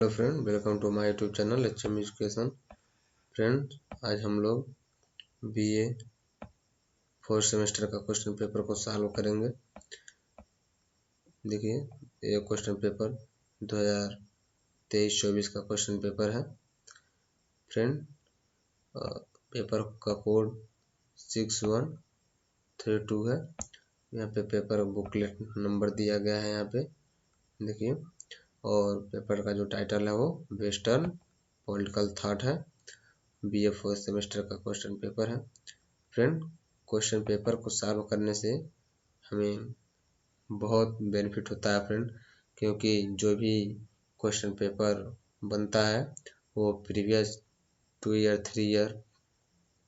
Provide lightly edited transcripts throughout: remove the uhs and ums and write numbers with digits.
Hello friend, welcome to my YouTube channel HM education. Friend, आज हम लोग BA 4th semester का question paper को सॉल्व करेंगे। देखिए, ये क्वेश्चन पेपर 2023-24 का क्वेश्चन पेपर है। फ्रेंड, पेपर का कोड 6132 है। यहाँ पे पेपर बुकलेट नंबर दिया गया है यहाँ पे देखिए, और पेपर का जो टाइटल है वो वेस्टर्न पॉलिटिकल थॉट है। BA 4th सेमेस्टर का क्वेश्चन पेपर है। फ्रेंड, क्वेश्चन पेपर को सॉल्व करने से हमें बहुत बेनिफिट होता है फ्रेंड, क्योंकि जो भी क्वेश्चन पेपर बनता है वो प्रीवियस 2 ईयर 3 ईयर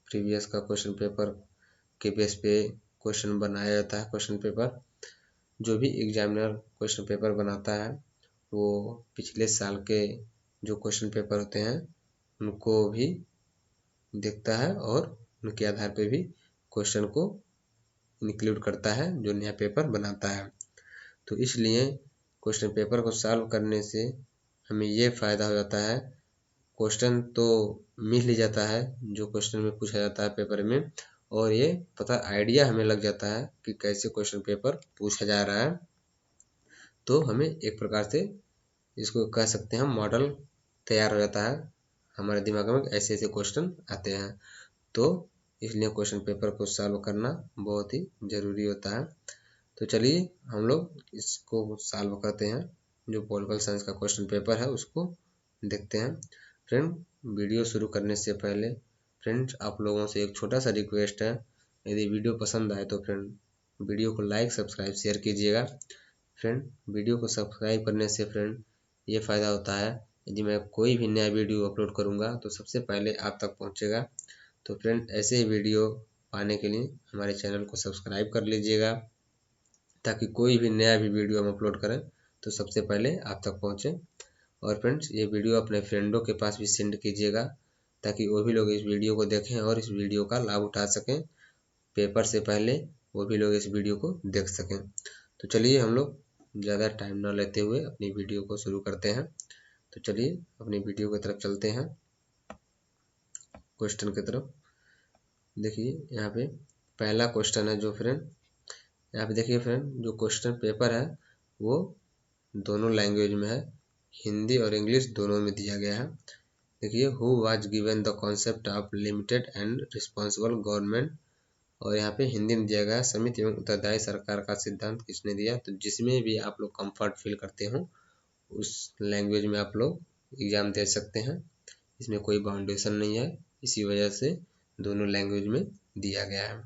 प्रीवियस का क्वेश्चन पेपर के बेस पे क्वेश्चन बनाया जाता है। क्वेश्चन पेपर जो भी एग्जामिनर क्वेश्चन पेपर बनाता है वो पिछले साल के जो क्वेश्चन पेपर होते हैं उनको भी देखता है और उनके आधार पे भी क्वेश्चन को इंक्लूड करता है जो नया पेपर बनाता है। तो इसलिए क्वेश्चन पेपर को सॉल्व करने से हमें ये फ़ायदा हो जाता है, क्वेश्चन तो मिल ही जाता है जो क्वेश्चन में पूछा जाता है पेपर में, और ये पता आइडिया हमें लग जाता है कि कैसे क्वेश्चन पेपर पूछा जा रहा है। तो हमें एक प्रकार से इसको कह सकते हैं मॉडल तैयार हो जाता है, हमारे दिमाग में ऐसे ऐसे क्वेश्चन आते हैं। तो इसलिए क्वेश्चन पेपर को सॉल्व करना बहुत ही ज़रूरी होता है। तो चलिए हम लोग इसको सॉल्व करते हैं। जो पॉलिटिकल साइंस का क्वेश्चन पेपर है उसको देखते हैं। फ्रेंड, वीडियो शुरू करने से पहले फ्रेंड्स आप लोगों से एक छोटा सा रिक्वेस्ट है, यदि वीडियो पसंद आए तो फ्रेंड वीडियो को लाइक सब्सक्राइब शेयर कीजिएगा। फ्रेंड, वीडियो को सब्सक्राइब करने से फ्रेंड ये फ़ायदा होता है, यदि मैं कोई भी नया वीडियो अपलोड करूँगा तो सबसे पहले आप तक पहुँचेगा। तो फ्रेंड, ऐसे ही वीडियो पाने के लिए हमारे चैनल को सब्सक्राइब कर लीजिएगा, ताकि कोई भी नया भी वीडियो हम अपलोड करें तो सबसे पहले आप तक पहुँचे। और फ्रेंड्स, ये वीडियो अपने फ्रेंडों के पास भी सेंड कीजिएगा, ताकि वो भी लोग इस वीडियो को देखें और इस वीडियो का लाभ उठा सकें। पेपर से पहले वो भी लोग इस वीडियो को देख सकें। तो चलिए हम लोग ज़्यादा टाइम ना लेते हुए अपनी वीडियो को शुरू करते हैं। तो चलिए अपनी वीडियो की तरफ चलते हैं, क्वेश्चन की तरफ। देखिए यहाँ पे पहला क्वेश्चन है जो फ्रेंड, यहाँ पे देखिए फ्रेंड, जो क्वेश्चन पेपर है वो दोनों लैंग्वेज में है, हिंदी और इंग्लिश दोनों में दिया गया है। देखिए, who was given the concept of limited and responsible government, और यहाँ पे हिंदी में दिया गया है समित एवं उत्तरदायी सरकार का सिद्धांत किसने दिया। तो जिसमें भी आप लोग कंफर्ट फील करते हो उस लैंग्वेज में आप लोग एग्ज़ाम दे सकते हैं, इसमें कोई बाउंडेशन नहीं है, इसी वजह से दोनों लैंग्वेज में दिया गया है।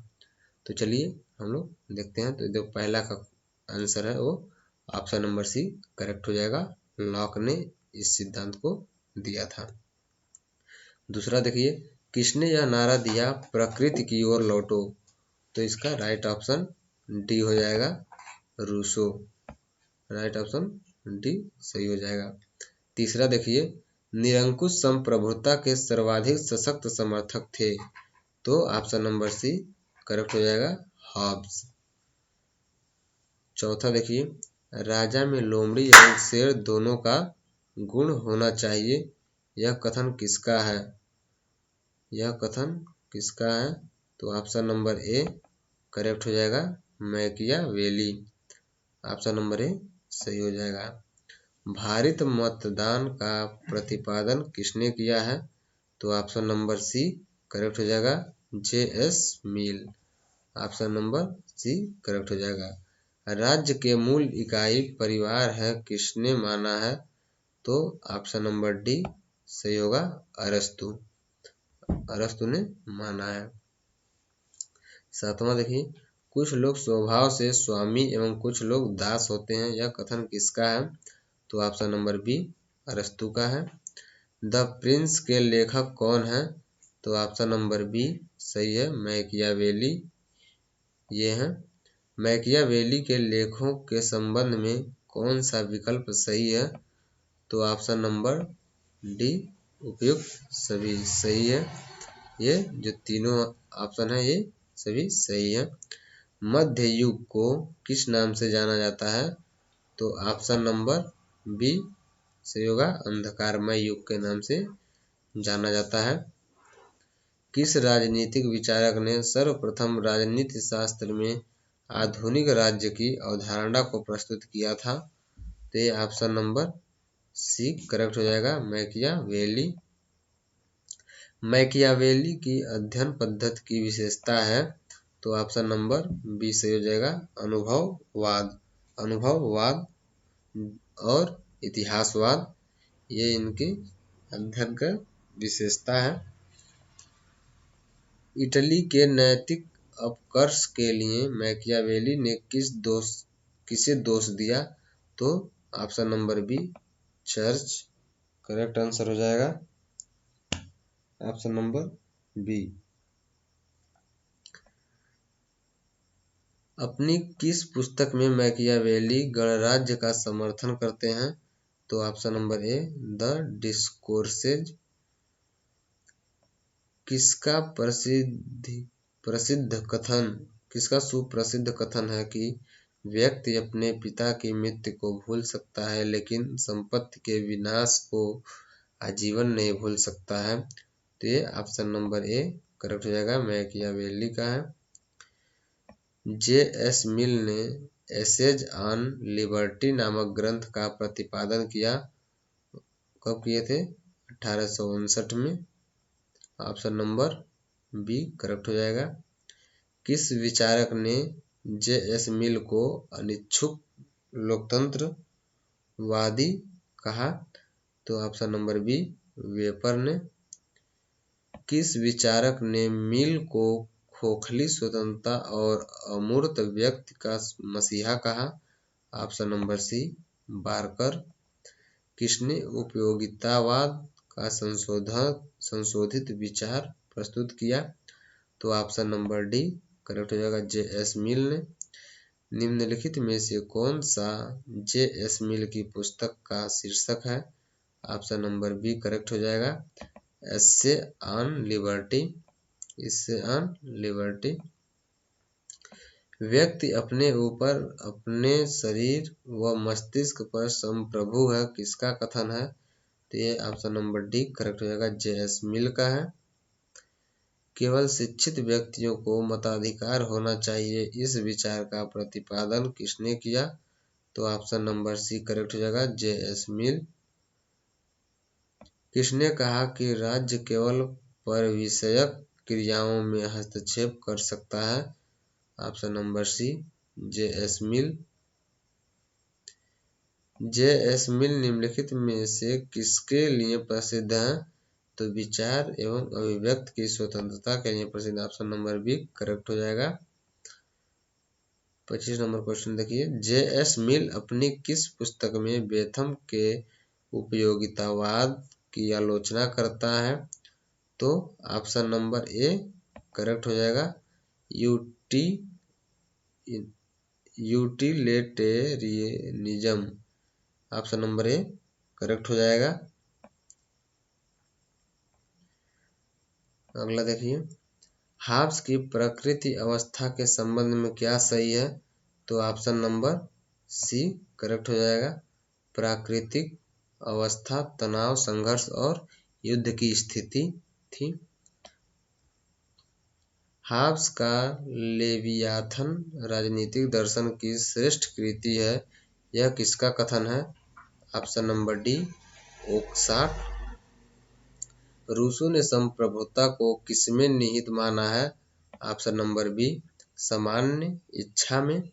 तो चलिए हम लोग देखते हैं। तो जो पहला का आंसर है वो ऑप्शन नंबर सी करेक्ट हो जाएगा, लॉक ने इस सिद्धांत को दिया था। दूसरा देखिए, किसने यह नारा दिया प्रकृति की ओर लौटो। तो इसका राइट ऑप्शन डी हो जाएगा, रूसो। राइट ऑप्शन डी सही हो जाएगा। तीसरा देखिए, निरंकुश संप्रभुता के सर्वाधिक सशक्त समर्थक थे। तो ऑप्शन नंबर सी करेक्ट हो जाएगा, हॉब्स। चौथा देखिए, राजा में लोमड़ी एवं शेर दोनों का गुण होना चाहिए, यह कथन किसका है। यह कथन किसका है। तो ऑप्शन नंबर ए करेक्ट हो जाएगा, मैकियावेली। ऑप्शन नंबर ए सही हो जाएगा। भारित मतदान का प्रतिपादन किसने किया है। तो ऑप्शन नंबर सी करेक्ट हो जाएगा, JS मिल। ऑप्शन नंबर सी करेक्ट हो जाएगा। राज्य के मूल इकाई परिवार है किसने माना है। तो ऑप्शन नंबर डी सही होगा, अरस्तु। अरस्तु ने माना है। सातवां देखिए, कुछ लोग स्वभाव से स्वामी एवं कुछ लोग दास होते हैं, यह कथन किसका है। तो ऑप्शन नंबर बी अरस्तु का है। द प्रिंस के लेखक कौन है। तो ऑप्शन नंबर बी सही है, मैकियावेली। ये है। मैकियावेली के लेखों के संबंध में कौन सा विकल्प सही है। तो ऑप्शन नंबर डी उपयुक्त सभी सही है। ये जो तीनों ऑप्शन है ये सभी सही है। मध्य युग को किस नाम से जाना जाता है। तो ऑप्शन नंबर बी सही होगा, अंधकारमय युग के नाम से जाना जाता है। किस राजनीतिक विचारक ने सर्वप्रथम राजनीति शास्त्र में आधुनिक राज्य की अवधारणा को प्रस्तुत किया था? तो ये ऑप्शन नंबर सी करेक्ट हो जाएगा, मैकियावेली। मैकियावेली की अध्ययन पद्धति की विशेषता है, तो ऑप्शन नंबर बी सही हो जाएगा, अनुभववाद। अनुभववाद और इतिहासवाद ये इनकी अध्ययन का विशेषता है। इटली के नैतिक अपकर्ष के लिए मैकियावेली ने किसे दोष दिया? तो option number B church correct answer हो जाएगा, ऑप्शन नंबर बी। अपनी किस पुस्तक में मैकियावेली गणराज्य का समर्थन करते हैं? तो option number A the discourses. किसका सुप्रसिद्ध कथन है कि व्यक्ति अपने पिता की मृत्यु को भूल सकता है लेकिन संपत्ति के विनाश को आजीवन नहीं भूल सकता है? तो ये ऑप्शन नंबर ए करेक्ट हो जाएगा, मैकियावेली का है। जे.एस. मिल ने एसेज ऑन लिबर्टी नामक ग्रंथ का प्रतिपादन किया, कब किए थे? 1859 में, ऑप्शन नंबर बी करेक्ट हो जाएगा। किस विचारक ने जे.एस. मिल को अनिच्छुक लोकतंत्रवादी कहा? तो ऑप्शन नंबर बी वेपर ने। किस विचारक ने मिल को खोखली स्वतंत्रता और अमूर्त व्यक्ति का मसीहा कहा? Option number C Barker. किसने उपयोगितावाद का संशोधित विचार प्रस्तुत किया? तो ऑप्शन नंबर डी करेक्ट हो जाएगा, जे.एस. मिल ने। निम्नलिखित में से कौन सा जे.एस. मिल की पुस्तक का शीर्षक है? ऑप्शन नंबर बी करेक्ट हो जाएगा, एस्से ऑन लिबर्टी। इससे ऑन लिबर्टी। व्यक्ति अपने ऊपर, अपने शरीर व मस्तिष्क पर संप्रभु है, किसका कथन है? तो ये ऑप्शन नंबर डी करेक्ट हो जाएगा, जे.एस. मिल का है। केवल शिक्षित व्यक्तियों को मताधिकार होना चाहिए, इस विचार का प्रतिपादन किसने किया? तो ऑप्शन नंबर सी करेक्ट हो जाएगा, जे.एस. मिल। किसने कहा कि राज्य केवल परविषयक क्रियाओं में हस्तक्षेप कर सकता है? Option number C J S. Mill. J S. Mill निम्नलिखित में से किसके लिए प्रसिद्ध हैं? तो विचार एवं अभिव्यक्ति की स्वतंत्रता के लिए प्रसिद्ध, ऑप्शन नंबर बी करेक्ट हो जाएगा। 25 नंबर क्वेश्चन देखिए, जे.एस. मिल अपनी किस पुस्तक में बेथम के उपयोगितावाद की आलोचना करता है? तो ऑप्शन नंबर ए करेक्ट हो जाएगा, utilitarianism. Option number A correct हो जाएगा। अगला देखिए, हाब्स की प्रकृति अवस्था के संबंध में क्या सही है? तो ऑप्शन नंबर सी करेक्ट हो जाएगा, प्राकृतिक अवस्था तनाव, संघर्ष और युद्ध की स्थिति थी। हाब्स का लेवियाथन राजनीतिक दर्शन की श्रेष्ठ कृति है, यह किसका कथन है? Option number D Oakeshott. Rousseau ने संप्रभुता को किसमें निहित माना है? ऑप्शन नंबर बी सामान्य इच्छा में।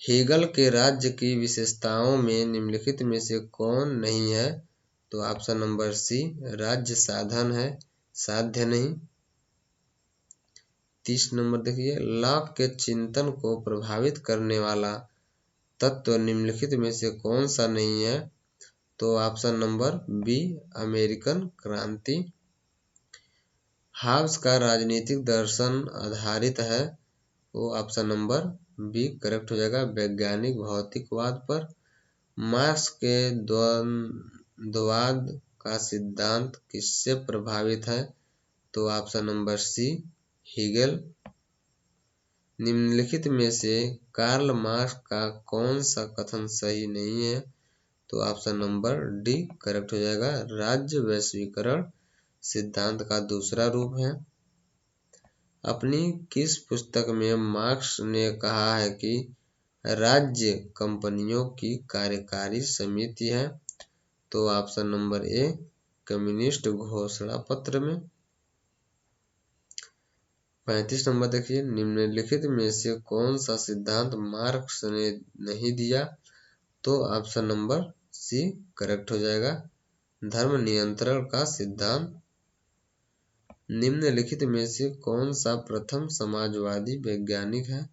हेगल के राज्य की विशेषताओं में निम्नलिखित में से कौन नहीं है? तो ऑप्शन नंबर सी राज्य साधन है, साध्य नहीं। 30 नंबर देखिए, लॉक के चिंतन को प्रभावित करने वाला तत्व निम्नलिखित में से कौन सा नहीं है? तो ऑप्शन नंबर बी अमेरिकन क्रांति। हाब्स का राजनीतिक दर्शन आधारित है, वो ऑप्शन नंबर बी करेक्ट हो जाएगा, वैज्ञानिक भौतिकवाद पर। मार्क्स के द्वंद्ववाद का सिद्धांत किससे प्रभावित है? तो ऑप्शन नंबर सी हेगल। निम्नलिखित में से कार्ल मार्क्स का कौन सा कथन सही नहीं है? तो ऑप्शन नंबर डी करेक्ट हो जाएगा। राज्य वैश्वीकरण सिद्धांत का दूसरा रूप है। अपनी किस पुस्तक में मार्क्स ने कहा है कि राज्य कंपनियों की कार्यकारी समिति है? तो ऑप्शन नंबर ए कम्युनिस्ट घोषणा पत्र में। 35 नंबर देखिए, निम्नलिखित में से कौन सा सिद्धांत मार्क्स ने नहीं दिया? तो ऑप्शन नंबर सी करेक्ट हो जाएगा, धर्म नियंत्रण का सिद्धांत। निम्नलिखित में से कौन सा प्रथम समाजवादी वैज्ञानिक है?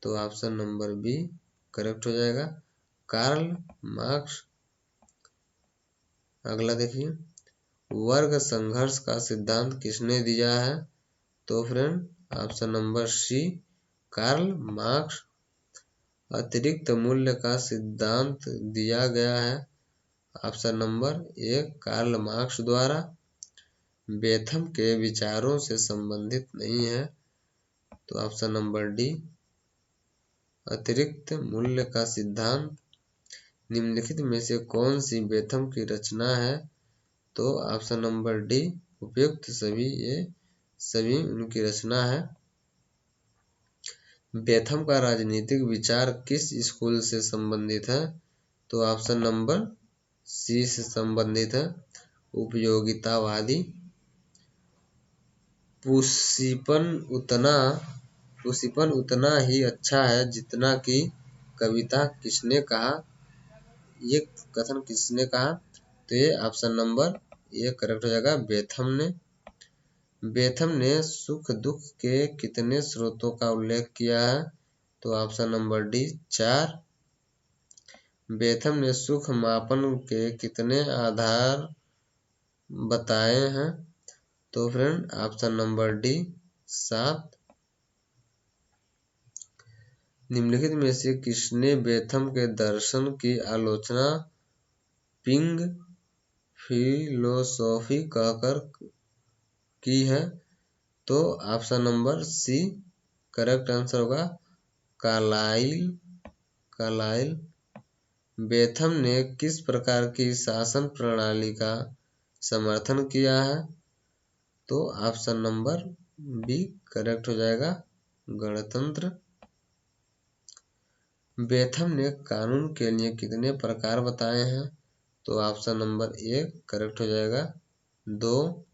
तो ऑप्शन नंबर बी करेक्ट हो जाएगा, कार्ल मार्क्स। अगला देखिए, वर्ग संघर्ष का सिद्धांत किसने दिया है? तो friend option number C Karl Marx. अतिरिक्त मूल्य का सिद्धांत दिया गया है, option number A Karl Marx द्वारा। बेथम के विचारों से संबंधित नहीं है, तो ऑप्शन नंबर डी अतिरिक्त मूल्य का सिद्धांत। निम्नलिखित में से कौन सी बेथम की रचना है? तो ऑप्शन नंबर डी उपयुक्त सभी उनकी रचना है। बेथम का राजनीतिक विचार किस स्कूल से संबंधित है? तो ऑप्शन नंबर सी से संबंधित है, उपयोगितावादी। पुष्पिन उतना ही अच्छा है जितना कि कविता किसने कहा? ये कथन किसने कहा? तो ये ऑप्शन नंबर ए करेक्ट हो जाएगा, बेथम ने। बेथम ने सुख दुख के कितने स्रोतों का उल्लेख किया है? तो ऑप्शन नंबर डी 4। बेथम ने सुख मापन के कितने आधार बताए हैं? तो फ्रेंड ऑप्शन नंबर डी 7। निम्नलिखित में से किसने बेथम के दर्शन की आलोचना पिंग फिलोसॉफी कहकर की है? तो option number C correct answer होगा, कार्लाइल। बेथम ने किस प्रकार की शासन प्रणाली का समर्थन किया है? तो ऑप्शन नंबर बी करेक्ट हो जाएगा, गणतंत्र। बेथम ने कानून के लिए कितने प्रकार बताए हैं? तो ऑप्शन नंबर ए करेक्ट हो जाएगा, 2।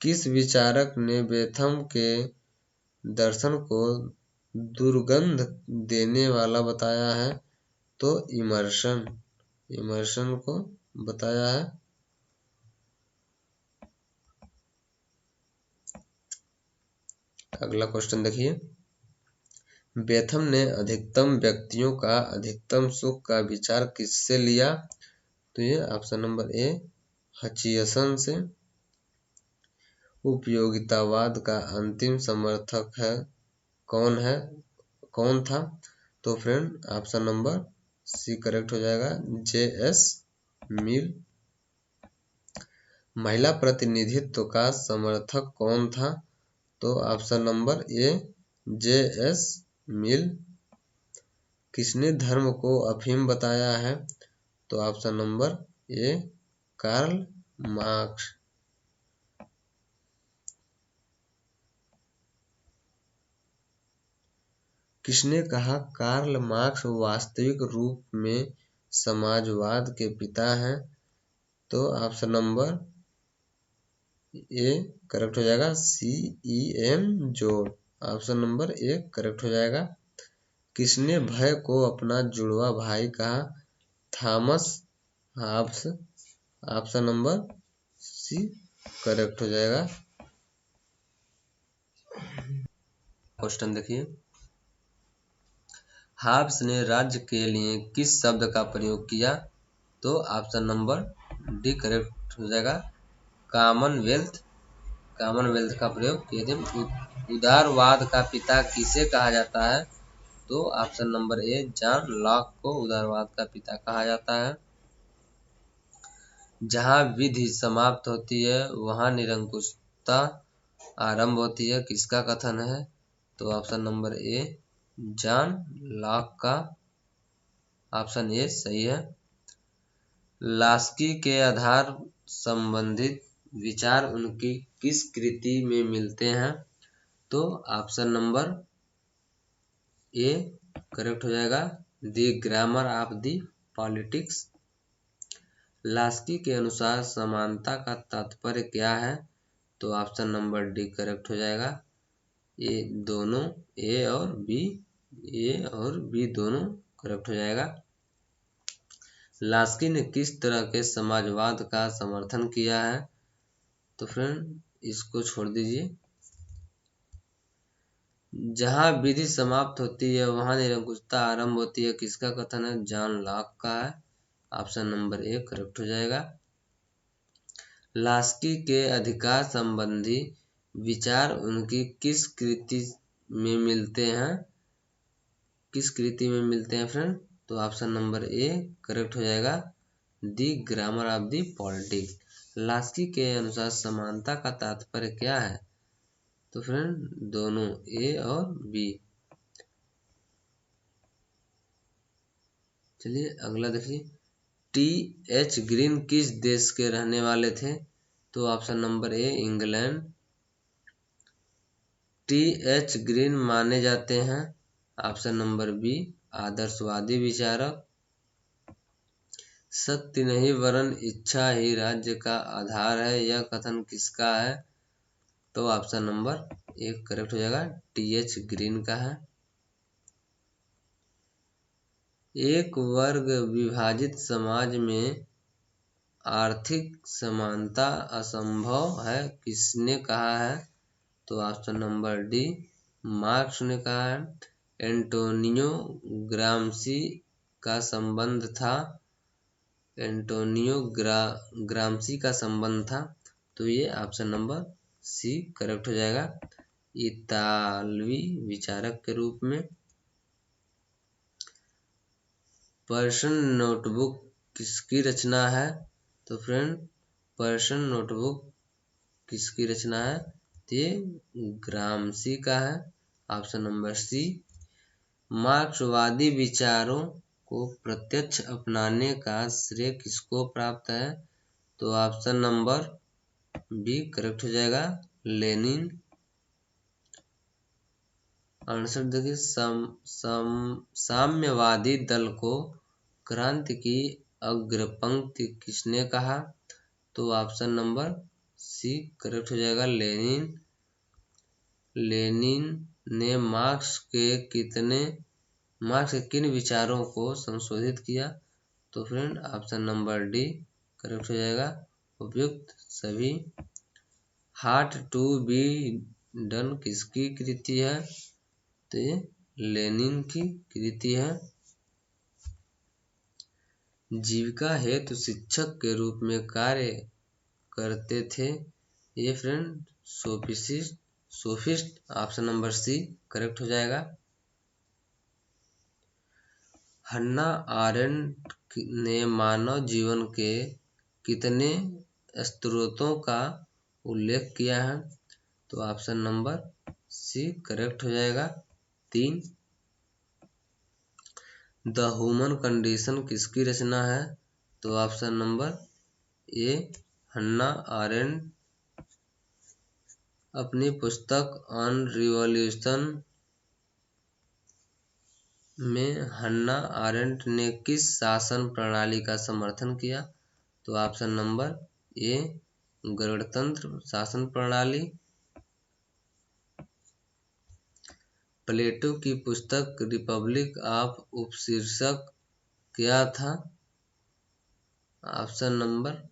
किस विचारक ने बेथम के दर्शन को दुर्गंध देने वाला बताया है? तो इमर्सन को बताया है। अगला क्वेश्चन देखिए, बेथम ने अधिकतम व्यक्तियों का अधिकतम सुख का विचार किससे लिया? तो ये ऑप्शन नंबर ए हचियसन से। उपयोगितावाद का अंतिम समर्थक कौन था? तो friend option number C correct हो जाएगा, जे.एस. मिल। महिला प्रतिनिधित्व का समर्थक कौन था? तो option number A J S. Mill. किसने धर्म को अफीम बताया है? तो option number A Karl Marx. किसने कहा कार्ल मार्क्स वास्तविक रूप में समाजवाद के पिता हैं? तो ऑप्शन नंबर ए करेक्ट हो जाएगा, C.E.M. जोड। ऑप्शन नंबर ए करेक्ट हो जाएगा। किसने भय को अपना जुड़वा भाई कहा? Thomas Hobbes. Option number C correct हो जाएगा। क्वेश्चन देखिए, हॉब्स ने राज्य के लिए किस शब्द का प्रयोग किया? तो ऑप्शन नंबर डी करेक्ट हो जाएगा, कॉमनवेल्थ का प्रयोग किए थे। उदारवाद का पिता किसे कहा जाता है? तो ऑप्शन नंबर ए जॉन लॉक को उदारवाद का पिता कहा जाता है। जहां विधि समाप्त होती है वहां निरंकुशता आरंभ होती है, किसका कथन है? तो ऑप्शन नंबर ए जॉन लॉक का। ऑप्शन ए सही है। लास्की के आधार संबंधित विचार उनकी किस कृति में मिलते हैं? तो ऑप्शन नंबर ए करेक्ट हो जाएगा, the grammar of the politics. Laski के अनुसार समानता का तात्पर्य क्या है? तो ऑप्शन नंबर डी करेक्ट हो जाएगा, ये दोनों ए और बी दोनों करेक्ट हो जाएगा। लास्की ने किस तरह के समाजवाद का समर्थन किया है? तो फ्रेंड इसको छोड़ दीजिए। जहां विधि समाप्त होती है वहां निरंकुशता आरंभ होती है, किसका कथन है? जॉन लॉक का है। ऑप्शन नंबर ए करेक्ट हो जाएगा। लास्की के अधिकार संबंधी विचार उनकी किस कृति में मिलते हैं? किस कृति में मिलते हैं फ्रेंड? तो ऑप्शन नंबर ए करेक्ट हो जाएगा, the grammar of the politics. Laski के अनुसार समानता का तात्पर्य क्या है? तो फ्रेंड दोनों ए और बी। चलिए अगला देखिए, टी.एच. ग्रीन किस देश के रहने वाले थे? तो ऑप्शन नंबर ए इंग्लैंड। टी.एच. ग्रीन माने जाते हैं, ऑप्शन नंबर बी आदर्शवादी विचारक। शक्ति नहीं वरन इच्छा ही राज्य का आधार है, यह कथन किसका है? तो ऑप्शन नंबर ए करेक्ट हो जाएगा, टी.एच. ग्रीन का है। एक वर्ग विभाजित समाज में आर्थिक समानता असंभव है, किसने कहा है? तो ऑप्शन नंबर डी मार्क्स ने कहा है। एंटोनियो ग्राम्सी का संबंध था, ग्राम्सी का संबंध था, तो ये ऑप्शन नंबर सी करेक्ट हो जाएगा, इतालवी विचारक के रूप में। पर्सन नोटबुक किसकी रचना है? तो फ्रेंड पर्सन नोटबुक किसकी रचना है? ये ग्राम्सी का है, ऑप्शन नंबर सी। मार्क्सवादी विचारों को प्रत्यक्ष अपनाने का श्रेय किसको प्राप्त है? तो ऑप्शन नंबर बी करेक्ट हो जाएगा, लेनिन। आंसर देखिए, साम्यवादी दल को क्रांति की अग्रपंक्ति किसने कहा? तो ऑप्शन नंबर सी करेक्ट हो जाएगा, लेनिन। लेनिन ने मार्क्स के किन विचारों को संशोधित किया? तो friend option number D correct हो जाएगा, उपयुक्त सभी। हार्ट टू बी डन किसकी कृति है? तो ये लेनिन की कृति है। जीविका हेतु शिक्षक के रूप में कार्य करते थे, ये friend sophist, option number C correct हो जाएगा। हन्ना आरेंट ने मानव जीवन के कितने स्रोतों का उल्लेख किया है? तो ऑप्शन नंबर सी करेक्ट हो जाएगा, 3। द ह्यूमन कंडीशन किसकी रचना है? तो option number A Hannah Arendt. अपनी पुस्तक ऑन रिवॉल्यूशन में हन्ना आरेंट ने किस शासन प्रणाली का समर्थन किया? तो ऑप्शन नंबर ए गणतंत्र शासन प्रणाली। प्लेटो की पुस्तक रिपब्लिक ऑफ उपशीर्षक क्या था? ऑप्शन नंबर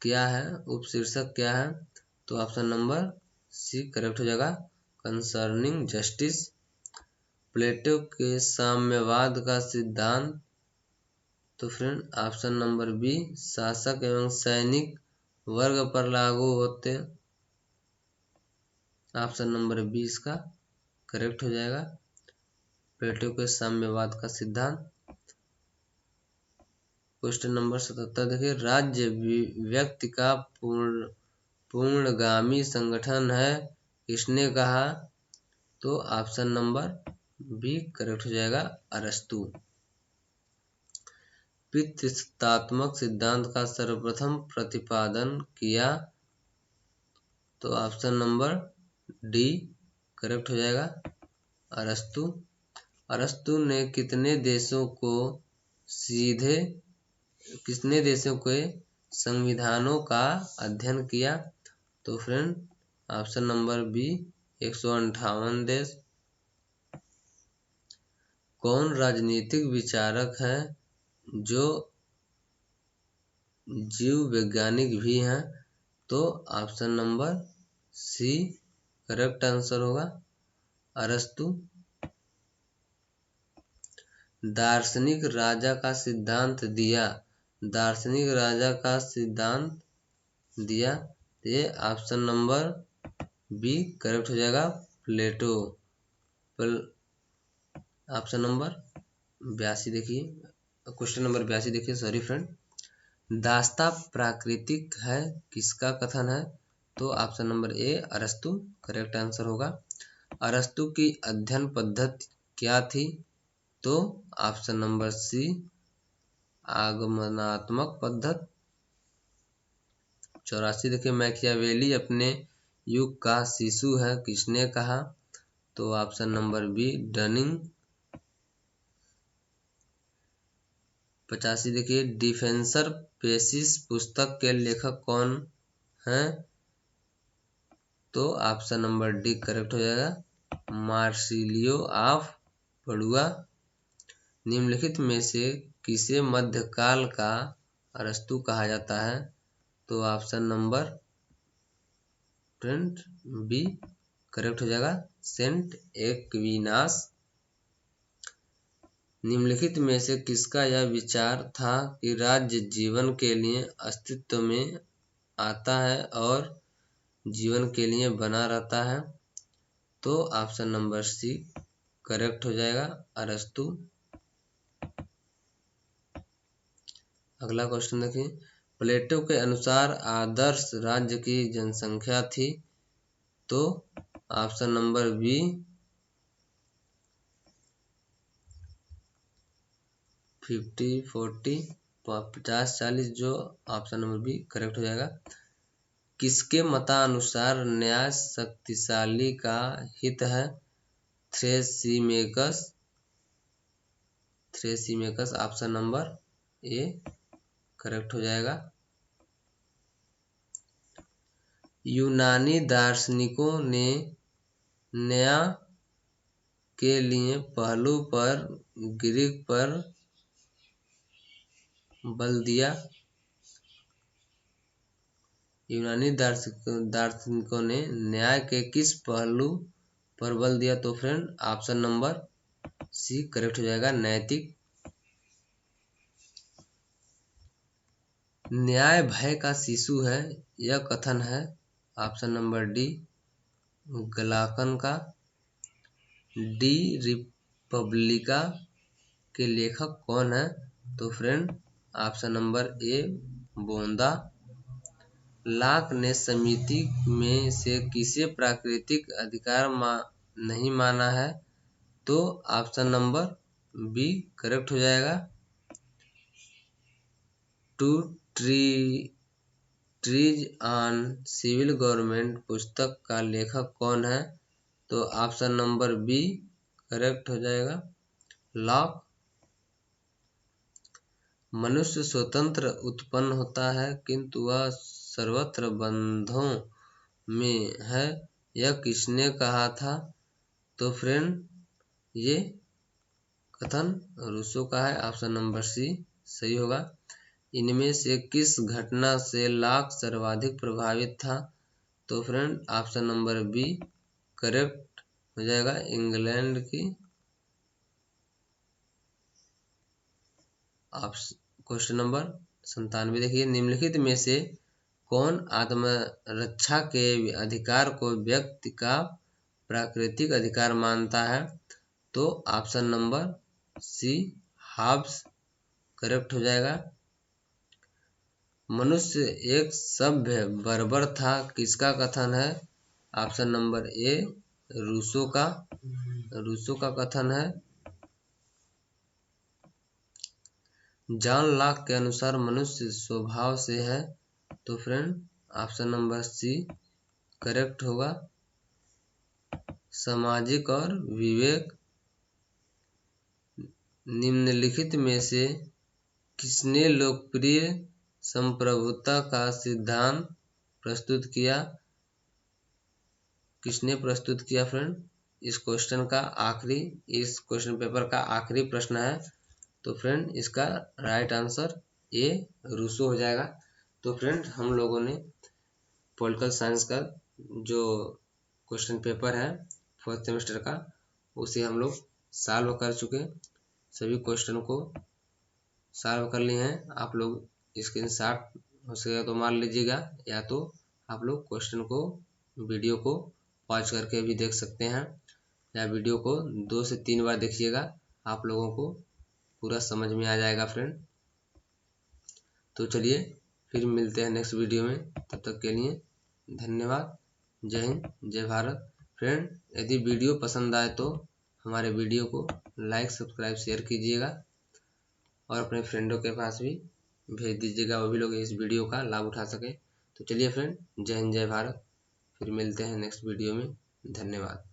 क्या है, उपशीर्षक क्या है? तो ऑप्शन नंबर सी करेक्ट हो जाएगा, कंसर्निंग जस्टिस। प्लेटो के साम्यवाद का सिद्धांत? तो फ्रेंड ऑप्शन नंबर बी शासक एवं सैनिक वर्ग पर लागू होते, ऑप्शन नंबर बी इसका करेक्ट हो जाएगा, प्लेटो के साम्यवाद का सिद्धांत। क्वेश्चन नंबर 77 देखिए, राज्य व्यक्ति का पूर्णगामी संगठन है, किसने कहा? तो ऑप्शन नंबर बी करेक्ट हो जाएगा, अरस्तू। पितृसत्तात्मक सिद्धांत का सर्वप्रथम प्रतिपादन किया? तो ऑप्शन नंबर डी करेक्ट हो जाएगा, अरस्तु। अरस्तु ने कितने देशों के संविधानों का अध्ययन किया? तो फ्रेंड ऑप्शन नंबर बी 158 देश। कौन राजनीतिक विचारक है जो जीव वैज्ञानिक भी हैं? तो option number C correct answer होगा, अरस्तु। दार्शनिक राजा का सिद्धांत दिया? दार्शनिक राजा का सिद्धांत दिया, ये ऑप्शन नंबर बी करेक्ट हो जाएगा, प्लेटो। ऑप्शन नंबर 82 देखिए, क्वेश्चन नंबर 82 देखिए, सॉरी फ्रेंड। दास्ता प्राकृतिक है किसका कथन है? तो ऑप्शन नंबर ए अरस्तु करेक्ट आंसर होगा। अरस्तु की अध्ययन पद्धति क्या थी? तो ऑप्शन नंबर सी आगमनात्मक पद्धति। 84 देखिए, मैकियावेली अपने युग का शिशु है किसने कहा? तो ऑप्शन नंबर बी डनिंग। 85 देखिए, डिफेंसर पेशिस पुस्तक के लेखक कौन हैं? तो ऑप्शन नंबर डी करेक्ट हो जाएगा, मार्सिलियो ऑफ पडुआ। निम्नलिखित में से किसे मध्यकाल का अरस्तु कहा जाता है? तो option number friend B correct हो जाएगा, सेंट एक्विनास। निम्नलिखित में से किसका यह विचार था कि राज्य जीवन के लिए अस्तित्व में आता है और जीवन के लिए बना रहता है? तो ऑप्शन नंबर सी करेक्ट हो जाएगा, अरस्तु। अगला क्वेश्चन देखिए, प्लेटो के अनुसार आदर्श राज्य की जनसंख्या थी? तो ऑप्शन नंबर बी 50-40 जो ऑप्शन नंबर बी करेक्ट हो जाएगा। किसके मतानुसार न्याय शक्तिशाली का हित है? थ्रेसिमेकस ऑप्शन नंबर ए करेक्ट हो जाएगा। यूनानी दार्शनिकों ने न्याय के लिए पहलू पर ग्रीक पर बल दिया? यूनानी दार्शनिकों ने न्याय के किस पहलू पर बल दिया? तो friend option number C correct हो जाएगा, नैतिक। न्याय भय का शिशु है यह कथन है? ऑप्शन नंबर डी गलाकन का। डी रिपब्लिका के लेखक कौन है? तो फ्रेंड ऑप्शन नंबर ए बोंदा। लाक ने समिति में से किसे प्राकृतिक अधिकार नहीं माना है? तो ऑप्शन नंबर बी करेक्ट हो जाएगा, two treatises on civil government पुस्तक का लेखक कौन है? तो ऑप्शन नंबर बी करेक्ट हो जाएगा, लॉक। मनुष्य स्वतंत्र उत्पन्न होता है किंतु वह सर्वत्र बंधों में है, यह किसने कहा था? तो फ्रेंड ये कथन रूसो का है, ऑप्शन नंबर सी सही होगा। इनमें से किस घटना से लॉक सर्वाधिक प्रभावित था? तो friend option number B correct हो जाएगा, इंग्लैंड की। क्वेश्चन नंबर 97 देखिए, निम्नलिखित में से कौन आत्मरक्षा के अधिकार को व्यक्ति का प्राकृतिक अधिकार मानता है? तो option number C Hobbes correct हो जाएगा। मनुष्य एक सभ्य बर्बर था किसका कथन है? ऑप्शन नंबर ए रूसो का कथन है। जॉन लॉक के अनुसार मनुष्य स्वभाव से है, तो friend option number C correct होगा। सामाजिक और विवेक। निम्नलिखित में से किसने लोकप्रिय संप्रभुता का सिद्धांत प्रस्तुत किया? किसने प्रस्तुत किया फ्रेंड? इस क्वेश्चन पेपर का आखिरी प्रश्न है, तो फ्रेंड इसका राइट आंसर ए रूसो हो जाएगा। तो फ्रेंड हम लोगों ने पॉलिटिकल साइंस का जो क्वेश्चन पेपर है 4th सेमेस्टर का, उसे हम लोग सॉल्व कर चुके। सभी क्वेश्चन को सॉल्व कर लिए हैं। आप लोग स्क्रीनशॉट हो सकेगा तो मार लीजिएगा, या तो आप लोग क्वेश्चन को वीडियो को पॉज करके भी देख सकते हैं, या वीडियो को 2 से 3 बार देखिएगा, आप लोगों को पूरा समझ में आ जाएगा फ्रेंड। तो चलिए फिर मिलते हैं नेक्स्ट वीडियो में, तब तक के लिए धन्यवाद। जय हिंद, जय भारत। फ्रेंड यदि वीडियो पसंद आए तो हमारे वीडियो को लाइक, सब्सक्राइब, शेयर कीजिएगा और अपने फ्रेंडों के पास भी भेज दीजिएगा, वो भी लोग इस वीडियो का लाभ उठा सके। तो चलिए फ्रेंड, जय हिंद, जय भारत। फिर मिलते हैं नेक्स्ट वीडियो में। धन्यवाद।